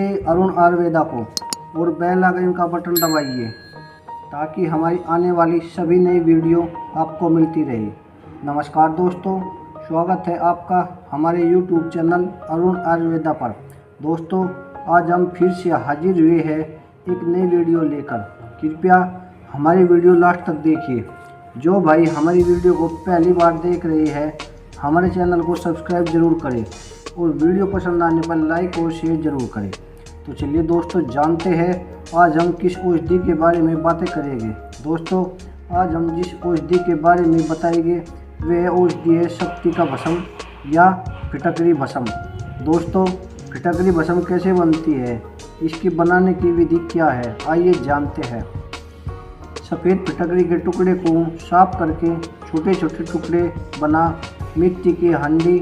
दबाइए अरुण आयुर्वेदा को और बेल आइकन का बटन दबाइए ताकि हमारी आने वाली सभी नई वीडियो आपको मिलती रहे। नमस्कार दोस्तों, स्वागत है आपका हमारे YouTube चैनल अरुण आयुर्वेदा पर। दोस्तों, आज हम फिर से हाजिर हुए हैं एक नई वीडियो लेकर। कृपया हमारी वीडियो लास्ट तक देखिए। जो भाई हमारी वीडियो को पहली बार देख रहे हैं, हमारे चैनल को सब्सक्राइब जरूर करें और वीडियो पसंद आने पर लाइक और शेयर जरूर करें। तो चलिए दोस्तों, जानते हैं आज हम किस औषधि के बारे में बातें करेंगे। दोस्तों, आज हम जिस औषधि के बारे में बताएंगे वह औषधि है शक्ति का भस्म या फिटकरी भस्म। दोस्तों, फिटकरी भस्म कैसे बनती है, इसकी बनाने की विधि क्या है, आइए जानते हैं। सफ़ेद फिटकरी के टुकड़े को साफ करके छोटे छोटे टुकड़े बना मिट्टी की हांडी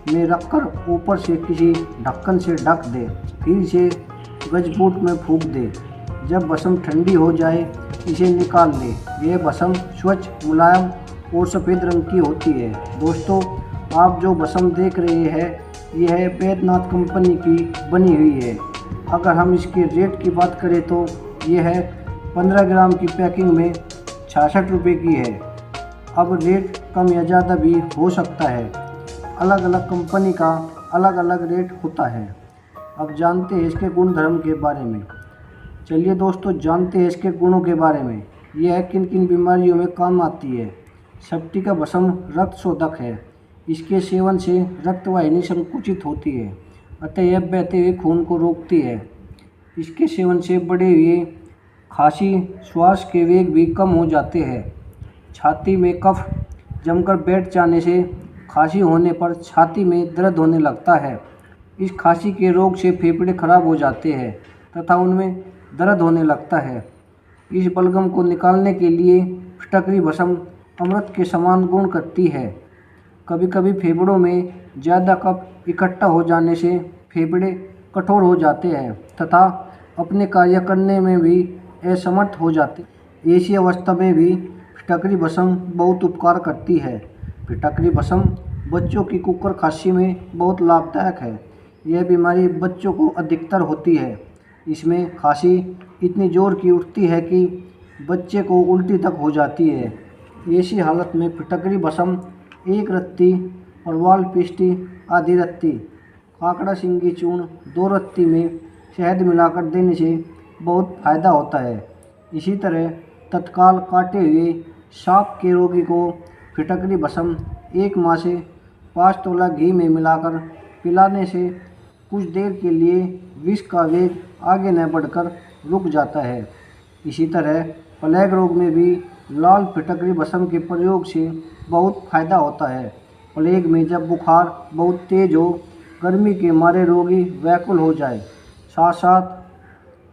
में रखकर ऊपर से किसी ढक्कन से ढक दे, फिर इसे गजबूट में फूंक दे। जब भस्म ठंडी हो जाए इसे निकाल ले। यह भस्म स्वच्छ, मुलायम और सफ़ेद रंग की होती है। दोस्तों, आप जो भस्म देख रहे हैं यह बैद्यनाथ कंपनी की बनी हुई है। अगर हम इसके रेट की बात करें तो यह 15 ग्राम की पैकिंग में 66 रुपये की है। अब रेट कम या ज़्यादा भी हो सकता है, अलग अलग कंपनी का अलग अलग रेट होता है। अब जानते हैं इसके गुणधर्म के बारे में। चलिए दोस्तों, जानते हैं इसके गुणों के बारे में। यह किन किन बीमारियों में काम आती है। शक्ति का भस्म रक्त शोधक है। इसके सेवन से रक्तवाहिनी संकुचित होती है, अतः यह बहते हुए खून को रोकती है। इसके सेवन से बढ़े हुए खांसी, श्वास के वेग भी कम हो जाते हैं। छाती में कफ जमकर बैठ जाने से खांसी होने पर छाती में दर्द होने लगता है। इस खांसी के रोग से फेफड़े खराब हो जाते हैं तथा उनमें दर्द होने लगता है। इस बलगम को निकालने के लिए फिटकरी भस्म अमृत के समान गुण करती है। कभी कभी फेफड़ों में ज़्यादा कफ इकट्ठा हो जाने से फेफड़े कठोर हो जाते हैं तथा अपने कार्य करने में भी असमर्थ हो जाते। ऐसी अवस्था में भी फिटकरी भस्म बहुत उपकार करती है। फिटकरी भस्म बच्चों की कुकर खांसी में बहुत लाभदायक है। यह बीमारी बच्चों को अधिकतर होती है। इसमें खांसी इतनी जोर की उठती है कि बच्चे को उल्टी तक हो जाती है। ऐसी हालत में फिटकरी भस्म एक रत्ती परवाल पिष्टी आधी रत्ती काकड़ा सिंगी चूर्ण 2 रत्ती में शहद मिलाकर देने से बहुत फायदा होता है। इसी तरह तत्काल काटे हुए सांप के रोगी को फिटकरी भस्म 1 माह से 5 तोला घी में मिलाकर पिलाने से कुछ देर के लिए विष का वेग आगे न बढ़कर रुक जाता है। इसी तरह प्लेग रोग में भी लाल फिटकरी भस्म के प्रयोग से बहुत फायदा होता है। प्लेग में जब बुखार बहुत तेज हो, गर्मी के मारे रोगी व्याकुल हो जाए, साथ साथ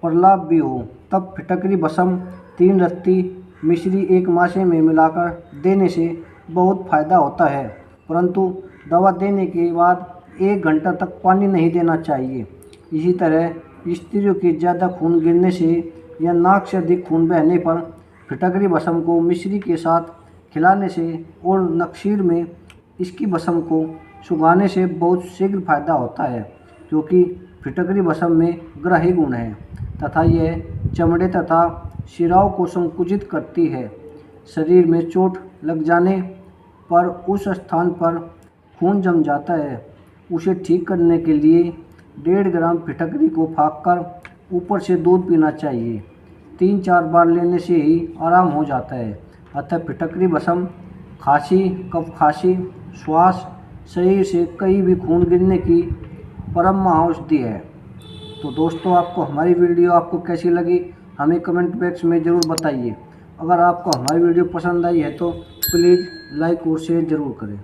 प्रलाप भी हो, तब फिटकरी भस्म 3 रत्ती मिश्री 1 मासे में मिलाकर देने से बहुत फायदा होता है। परंतु दवा देने के बाद 1 घंटा तक पानी नहीं देना चाहिए। इसी तरह स्त्रियों के ज़्यादा खून गिरने से या नाक से अधिक खून बहने पर फिटकरी भस्म को मिश्री के साथ खिलाने से और नक्सीर में इसकी भस्म को सुखाने से बहुत शीघ्र फायदा होता है, क्योंकि फिटकरी भस्म में ग्राही गुण है तथा यह चमड़े तथा शिराओं को संकुचित करती है। शरीर में चोट लग जाने पर उस स्थान पर खून जम जाता है, उसे ठीक करने के लिए 1.5 ग्राम फिटकरी को फाँककर ऊपर से दूध पीना चाहिए। 3-4 बार लेने से ही आराम हो जाता है। अतः फिटकरी भस्म खांसी, कफ खांसी, श्वास, शरीर से कहीं भी खून गिरने की परम औषधि है। तो दोस्तों, आपको हमारी वीडियो कैसी लगी हमें कमेंट बॉक्स में ज़रूर बताइए। अगर आपको हमारी वीडियो पसंद आई है तो प्लीज़ लाइक और शेयर ज़रूर करें।